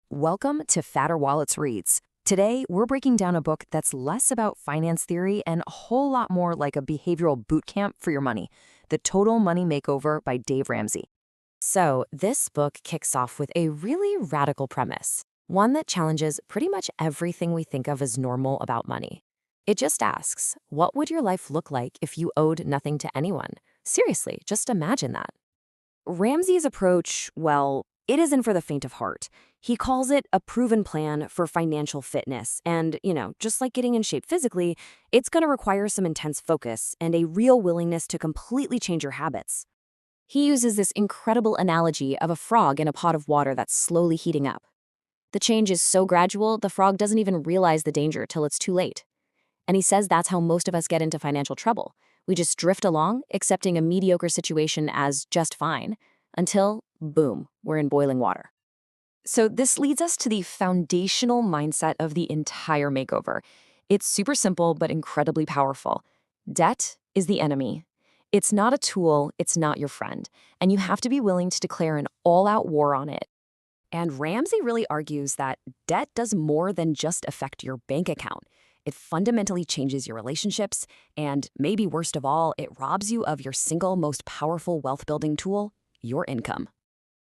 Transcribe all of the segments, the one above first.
Welcome to Fatter Wallets Reads. Today, we're breaking down a book that's less about finance theory and a whole lot more like a behavioral boot camp for your money, The Total Money Makeover by Dave Ramsey. So, this book kicks off with a really radical premise, one that challenges pretty much everything we think of as normal about money. It just asks, what would your life look like if you owed nothing to anyone? Seriously, just imagine that. Ramsey's approach, well, it isn't for the faint of heart. He calls it a proven plan for financial fitness. And, just like getting in shape physically, it's going to require some intense focus and a real willingness to completely change your habits. He uses this incredible analogy of a frog in a pot of water that's slowly heating up. The change is so gradual, the frog doesn't even realize the danger till it's too late. And he says that's how most of us get into financial trouble. We just drift along, accepting a mediocre situation as just fine, until, boom, we're in boiling water. So this leads us to the foundational mindset of the entire makeover. It's super simple but incredibly powerful. Debt is the enemy. It's not a tool, it's not your friend, and you have to be willing to declare an all-out war on it. And Ramsey really argues that debt does more than just affect your bank account. It fundamentally changes your relationships, and maybe worst of all, it robs you of your single most powerful wealth-building tool, your income.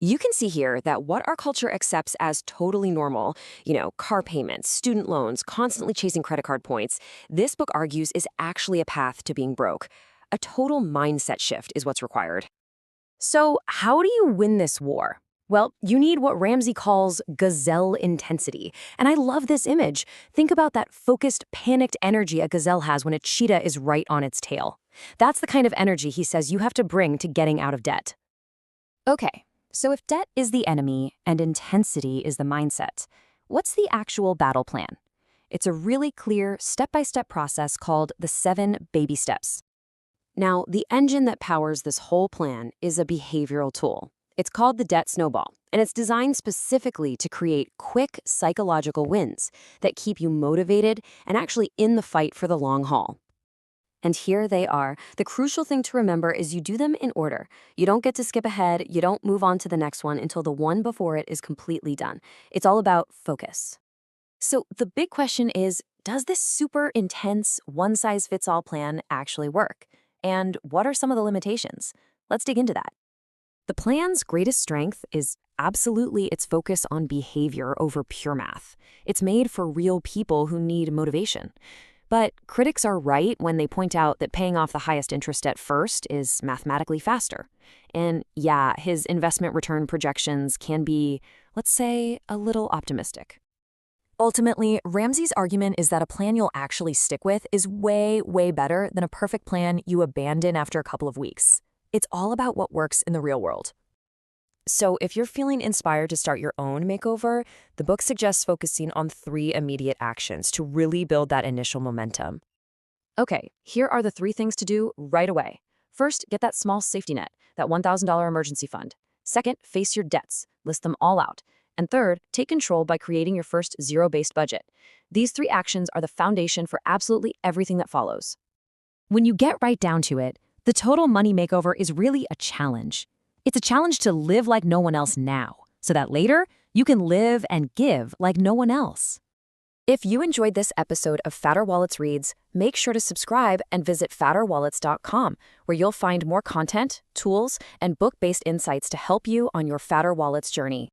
You can see here that what our culture accepts as totally normal, car payments, student loans, constantly chasing credit card points, this book argues is actually a path to being broke. A total mindset shift is what's required. So how do you win this war? Well, you need what Ramsey calls gazelle intensity. And I love this image. Think about that focused, panicked energy a gazelle has when a cheetah is right on its tail. That's the kind of energy he says you have to bring to getting out of debt. Okay, so if debt is the enemy and intensity is the mindset, what's the actual battle plan? It's a really clear step-by-step process called the 7 baby steps. Now, the engine that powers this whole plan is a behavioral tool. It's called the debt snowball, and it's designed specifically to create quick psychological wins that keep you motivated and actually in the fight for the long haul. And here they are. The crucial thing to remember is you do them in order. You don't get to skip ahead. You don't move on to the next one until the one before it is completely done. It's all about focus. So the big question is, does this super intense, one-size-fits-all plan actually work? And what are some of the limitations? Let's dig into that. The plan's greatest strength is absolutely its focus on behavior over pure math. It's made for real people who need motivation. But critics are right when they point out that paying off the highest interest debt first is mathematically faster. And yeah, his investment return projections can be, let's say, a little optimistic. Ultimately, Ramsey's argument is that a plan you'll actually stick with is way, way better than a perfect plan you abandon after a couple of weeks. It's all about what works in the real world. So if you're feeling inspired to start your own makeover, the book suggests focusing on 3 immediate actions to really build that initial momentum. Okay, here are the 3 things to do right away. First, get that small safety net, that $1,000 emergency fund. Second, face your debts, list them all out. And third, take control by creating your first zero-based budget. These 3 actions are the foundation for absolutely everything that follows. When you get right down to it, the total money makeover is really a challenge. It's a challenge to live like no one else now, so that later you can live and give like no one else. If you enjoyed this episode of Fatter Wallets Reads, make sure to subscribe and visit fatterwallets.com, where you'll find more content, tools, and book-based insights to help you on your Fatter Wallets journey.